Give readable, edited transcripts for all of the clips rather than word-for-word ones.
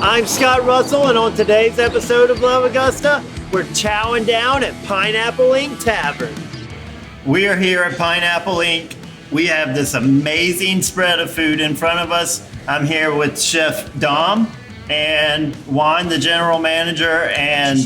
I'm Scott Russell, and on today's episode of Love Augusta, we're chowing down at Pineapple Ink Tavern. We are here at Pineapple Ink. We have this amazing spread of food in front of us. I'm here with Chef Dom and Juan, the general manager, and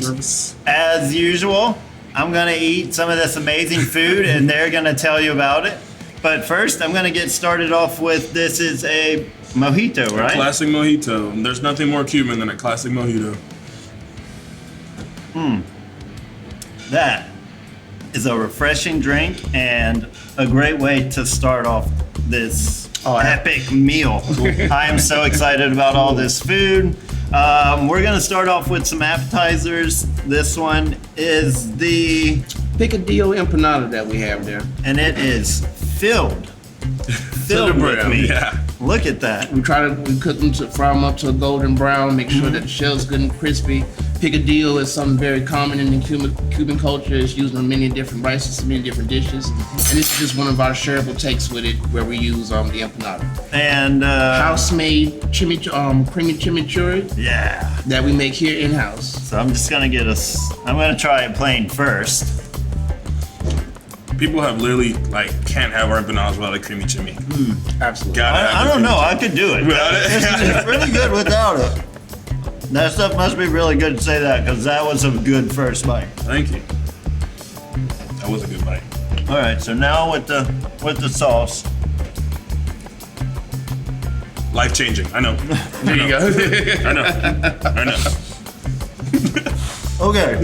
as usual, I'm gonna eat some of this amazing food and they're gonna tell you about it. But first, I'm gonna get started off with, this is a mojito, right? A classic mojito. There's nothing more Cuban than a classic mojito. That is a refreshing drink and a great way to start off this epic meal. I am so excited about all this food. We're gonna start off with some appetizers. This one is the Picadillo empanada that we have there. and it is filled with brown, meat. yeah. Look at that. We cook them to fry them up to a golden brown, make sure that the shell's good and crispy. Picadillo is something very common in the Cuban culture. It's used on many different rices, many different dishes. And this is just one of our shareable takes with it, where we use the empanada. And House-made creamy chimichurri yeah. that we make here in-house. So I'm just gonna I'm gonna try it plain first. People have literally can't have our empanadas without a creamy chimney. Absolutely. I don't know, I could do it. Without it? It's really good without it. That stuff must be really good to say that, because that was a good first bite. Thank you. That was a good bite. All right, so now with the sauce. Life changing. I know. There you go. I know. Okay.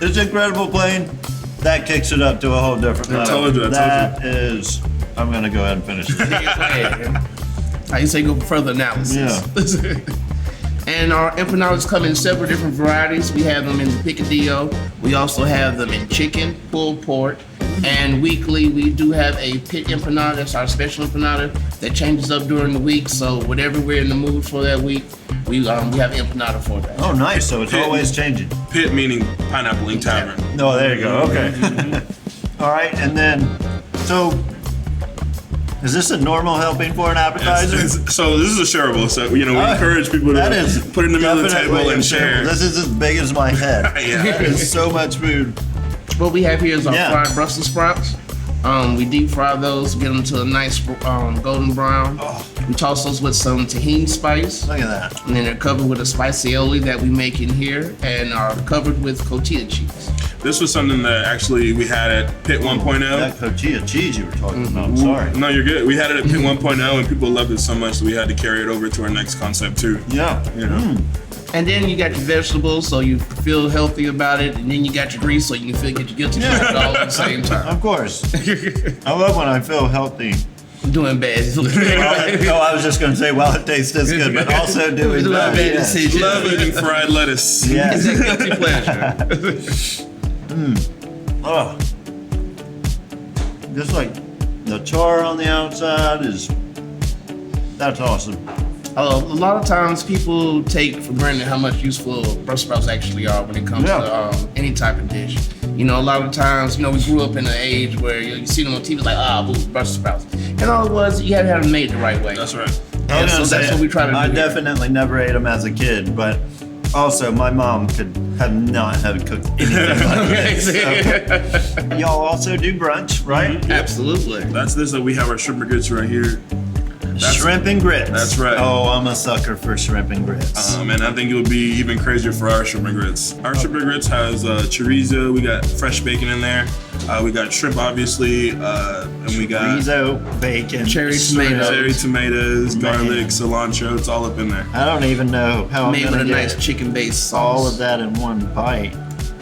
It's incredible plain. That kicks it up to a whole different level. told you. I'm gonna go ahead and finish it. How you say go for further analysis. Yeah. And our empanadas come in several different varieties. We have them in the picadillo. We also have them in chicken, pulled pork, and weekly we do have a pit empanada. That's our special empanada that changes up during the week. So whatever we're in the mood for that week, we have empanada for that. Oh, nice. So it's always changing. Pit meaning Pineapple Ink Tavern. Oh, there you go. Okay. All right, and then is this a normal helping for an appetizer? So this is a shareable. So we encourage people That to is put it in the middle of the definitely table and shareable. share. This is as big as my head. Yeah. There is so much food. What we have here is our Yeah. fried Brussels sprouts. We deep fry those, get them to a nice golden brown. We toss those with some tahini spice. Look at that. And then they're covered with a spicy aioli that we make in here and are covered with cotija cheese. This was something that actually we had at Pit 1.0. That cotija cheese you were talking about. I'm sorry. No, you're good. We had it at Pit 1.0 and people loved it so much that we had to carry it over to our next concept too. Yeah. You know? And then you got your vegetables, so you feel healthy about it. And then you got your grease, so you can get your guilty pleasure all at the same time. Of course. I love when I feel healthy. Doing bad. I was just going to say, well, it tastes this good, but also doing bad. Yes. decisions. Love eating fried lettuce. Yes. It's a guilty pleasure. Oh. Just like the char on the outside that's awesome. A lot of times people take for granted how much useful Brussels sprouts actually are when it comes to any type of dish. A lot of times, we grew up in an age where you see them on TV, like, boo, Brussels sprouts. And all it was, you had to have them made the right way. That's right. And so that's what we try to do. I here. definitely never ate them as a kid, but also my mom could not have cooked anything like this. So. Y'all also do brunch, right? Absolutely. That's this that we have our shrimp and grits right here. Shrimp and grits. That's right. Oh, I'm a sucker for shrimp and grits. And I think it would be even crazier for our shrimp and grits. Our shrimp and grits has chorizo. We got fresh bacon in there. We got shrimp, obviously, and we got chorizo, bacon, cherry tomatoes, garlic, cilantro. It's all up in there. I don't even know how Made I'm with gonna a nice get chicken-based sauce. all of that in one bite.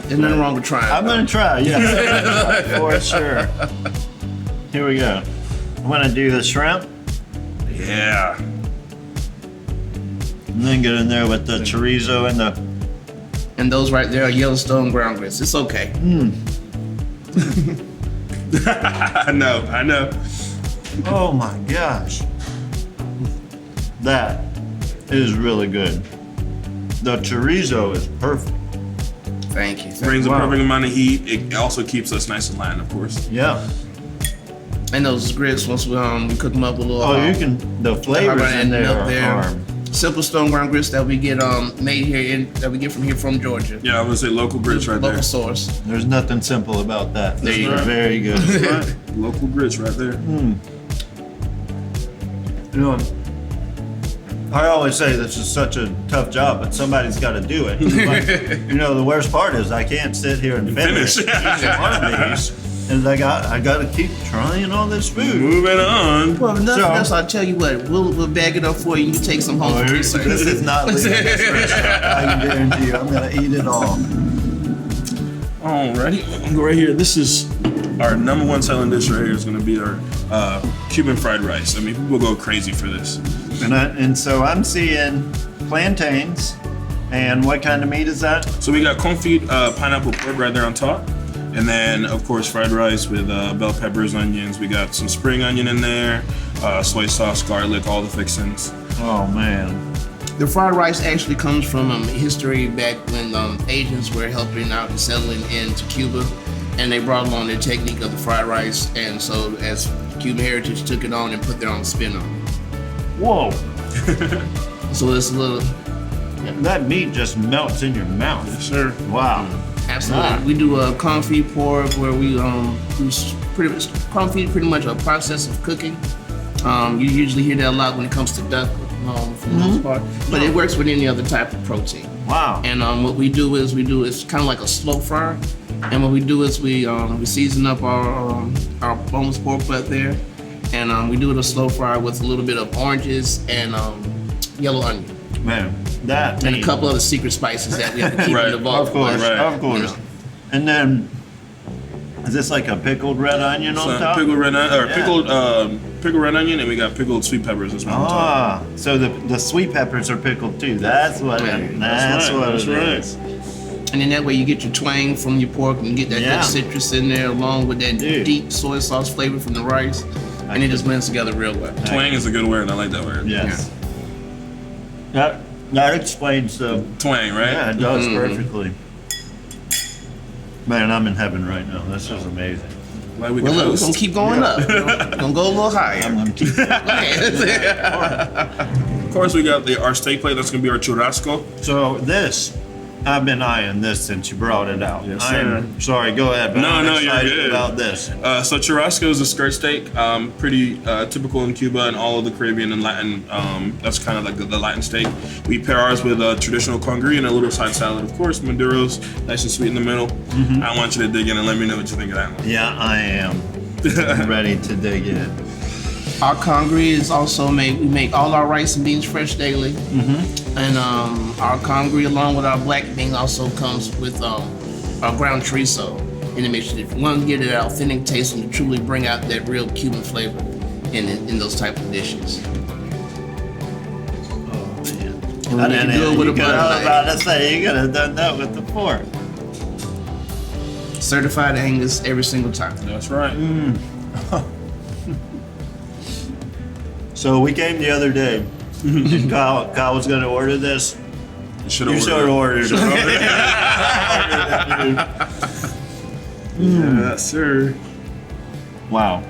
There's nothing wrong with trying. I'm gonna try, yes, for sure. Here we go. I'm gonna do the shrimp Yeah. and then get in there with the chorizo and the. And those right there are Yellowstone ground grits. It's okay. I know. Oh my gosh, that is really good. The chorizo is perfect. Thank you. Brings a Wow. perfect amount of heat. It also keeps us nice and light, of course. Yeah. And those grits, once we cook them up with a little. Oh, you can. The flavors in there are. Simple stone ground grits that we get made here that we get from Georgia. Yeah, I would say local grits right there. Local source. There's nothing simple about that. There you They're go. very good. Right. Local grits right there. You know, I always say this is such a tough job, but somebody's got to do it. Like, you know, the worst part is I can't sit here and finish each one of these, and I got to keep trying all this food. Moving on. Well, if nothing So- else, I'll tell you what. We'll bag it up for you. You can take some home for This research. is not leaving this restaurant. I can guarantee you, I'm gonna eat it all. Alrighty, I'm go right here. This is our number one selling dish right here. Is going to be our Cuban fried rice. I mean, people go crazy for this. And so I'm seeing plantains, and what kind of meat is that? So we got confit pineapple pork right there on top. And then, of course, fried rice with bell peppers, onions. We got some spring onion in there, soy sauce, garlic, all the fixings. Oh man. The fried rice actually comes from history back when Asians were helping out and settling into Cuba, and they brought along their technique of the fried rice, and so as Cuban heritage took it on and put their own spin on it. Whoa. So it's a little, That meat just melts in your mouth. Yes, sir. Wow. absolutely. Ah. We do a confit pork where we confit pretty much a process of cooking. You usually hear that a lot when it comes to duck, for the most part, but it works with any other type of protein. Wow. And what we do is kind of like a slow fry. And what we do is we season up our boneless pork butt there, and we do it a slow fry with a little bit of oranges and yellow onion Man, that and a meat. couple other secret spices that we have to keep Right. in the vault. Of course, Right. of course. You know. And then, is this like a pickled red onion on So top? pickled red onion, or Yeah. pickled red onion, and we got pickled sweet peppers as well on top. Ah, so the sweet peppers are pickled too. That's what Yeah, that's right, what that's it right. is. And then that way you get your twang from your pork and get that Yeah. good citrus in there along with that Dude. deep soy sauce flavor from the rice, and it just blends together real well. Twang is a good word. I like that word. Yes. That explains the. Twang, right? Yeah, it does perfectly. Man, I'm in heaven right now. This is amazing. Like we Well, can look, we're host. gonna keep going up. We're gonna go a little higher. I'm gonna keep. Of course, we got our steak plate. That's gonna be our churrasco. So this, I've been eyeing this since you brought it out. Yes, I'm sorry. Go ahead. But No, I'm no, you're excited good. about this. So churrasco is a skirt steak, pretty typical in Cuba and all of the Caribbean and Latin. That's kind of like the Latin steak. We pair ours with a traditional congee and a little side salad, of course, maduros, nice and sweet in the middle. I want you to dig in and let me know what you think of that one. Yeah, I am. I'm ready to dig in. Our congee is also made. We make all our rice and beans fresh daily, and our congee along with our black bean also comes with our ground chorizo in the mixture. If you want to get an authentic taste and to truly bring out that real Cuban flavor in those type of dishes. And we need to do it with a butter I was knife. about to say, you could have done that with the fork. Certified Angus every single time. That's right. So we came the other day, and Kyle was going to order this. You should You have should have ordered it. Yes, sir. Wow.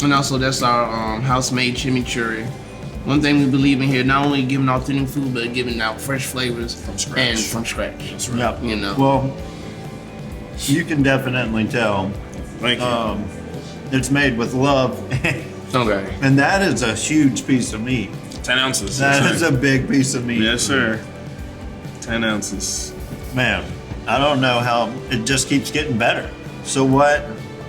And also that's our house-made chimichurri. One thing we believe in here, not only giving authentic food, but giving out fresh flavors scratch. and from scratch. That's right. Yeah. You know. Well, you can definitely tell Thank you. it's made with love, Okay. and that is a huge piece of meat. 10 ounces. That Yes, is sir. a big piece of meat. Yes, sir. 10 ounces. Man, I don't know how it just keeps getting better. So what?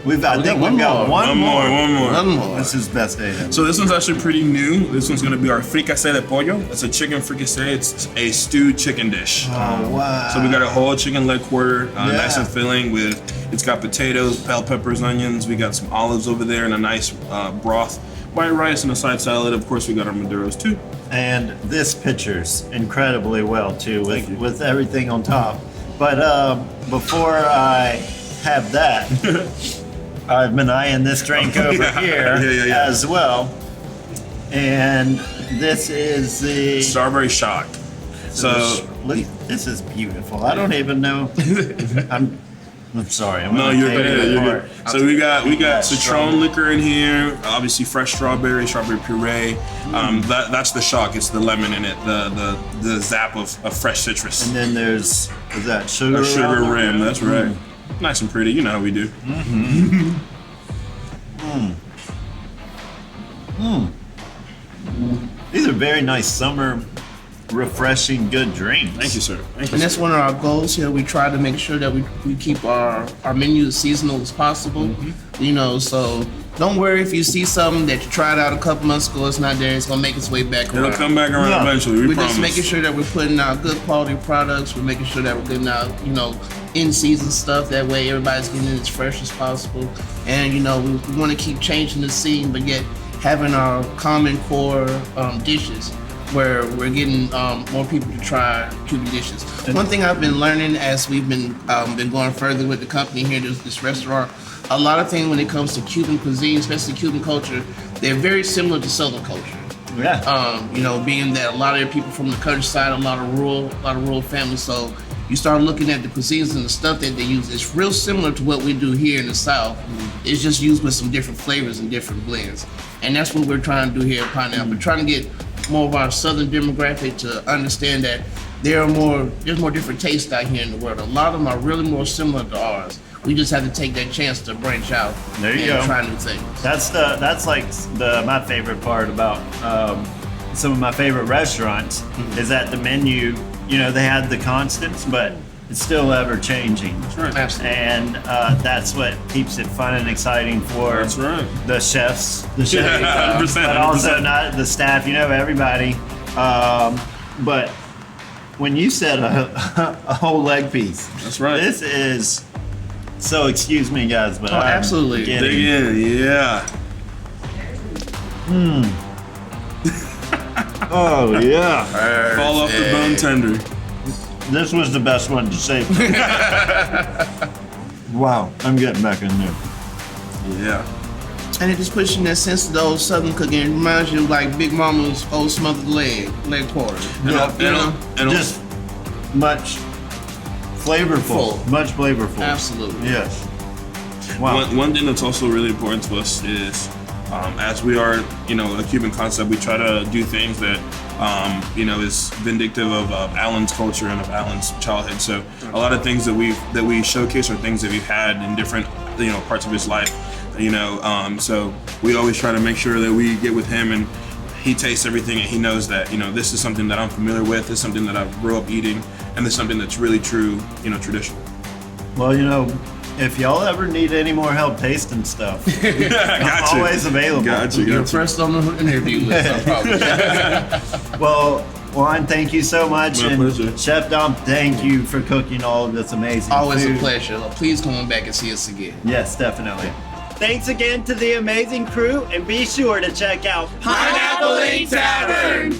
I think we've got one more. One more. This is best day ever. So this one's actually pretty new. This one's gonna be our fricassé de pollo. It's a chicken fricassé. It's a stewed chicken dish. Oh wow! So we got a whole chicken leg quarter, nice Yeah. and filling with, it's got potatoes, bell peppers, onions. We got some olives over there and a nice broth, white rice and a side salad. Of course, we got our maduros too. And this pictures incredibly well too, Thank you. with everything on top. But before I have that, I've been eyeing this drink over here Yeah. as well. And this is the Strawberry shock. So look, this is beautiful. I don't even know. I'm sorry. No, you're good. You're good. So we got citron Strawberry. liquor in here. Obviously, fresh strawberry puree. That's the shock. It's the lemon in it. The zap of fresh citrus. And then is that sugar? A sugar rim? rim. That's right. Nice and pretty. You know how we do. These are very nice summer, refreshing, good drinks. Thank you, sir. Thank you. And that's sir. one of our goals here. We try to make sure that we keep our menu as seasonal as possible. You know, so don't worry if you see something that you tried out a couple months ago, it's not there, it's gonna make its way back around. It'll come back around Yeah. eventually. We We're promise. just making sure that we're putting out good quality products. We're making sure that we're getting out, you know, in-season stuff. That way everybody's getting it as fresh as possible. And, you know, we want to keep changing the scene, but yet having our common core dishes where we're getting more people to try Cuban dishes. One thing I've been learning as we've been going further with the company here, this restaurant, a lot of things when it comes to Cuban cuisine, especially Cuban culture, they're very similar to Southern culture. Yeah. You know, being that a lot of people from the countryside, a lot of rural families. So you start looking at the cuisines and the stuff that they use. It's real similar to what we do here in the South. It's just used with some different flavors and different blends. And that's what we're trying to do here at Pineapple. We're trying to get more of our Southern demographic to understand that there's more different tastes out here in the world. A lot of them are really more similar to ours. We just have to take that chance to branch out There you and go. try new things. That's like my favorite part about some of my favorite restaurants is that the menu, you know, they had the constants, but it's still ever changing. That's right. Absolutely. And that's what keeps it fun and exciting for That's right. the chefs, 100%, but also 100%. not the staff, you know, everybody. But when you said a whole leg piece, That's right. this is, so excuse me guys, but Oh, I'm absolutely. getting- Dig in, yeah. Oh yeah. Fall off the bone tender. This was the best one to save. Wow, I'm getting back in there. Yeah. And it just puts you in that sense of the old Southern cooking. It reminds you of like Big Mama's old smothered leg quarter. Yeah, You know? just much flavorful. Full. Much flavorful. Absolutely. Yes. Wow. One thing that's also really important to us is, as we are, you know, a Cuban concept, we try to do things that, you know, is vindictive of Alan's culture and of Alan's childhood. So a lot of things that we showcase are things that we've had in different, you know, parts of his life. You know, so we always try to make sure that we get with him and he tastes everything and he knows that, you know, this is something that I'm familiar with, this is something that I grew up eating, and this is something that's really true, you know, traditional. Well, you know, if y'all ever need any more help tasting stuff, Got I'm you. always available. Got you. You're Got you. first on the interview list, I promise. Well, Juan, thank you so much. My and pleasure. Chef Dom, thank you for cooking all of this amazing Always food. a pleasure. Please come back and see us again. Yes, definitely. Thanks again to the amazing crew, and be sure to check out Pineapple Link Tavern!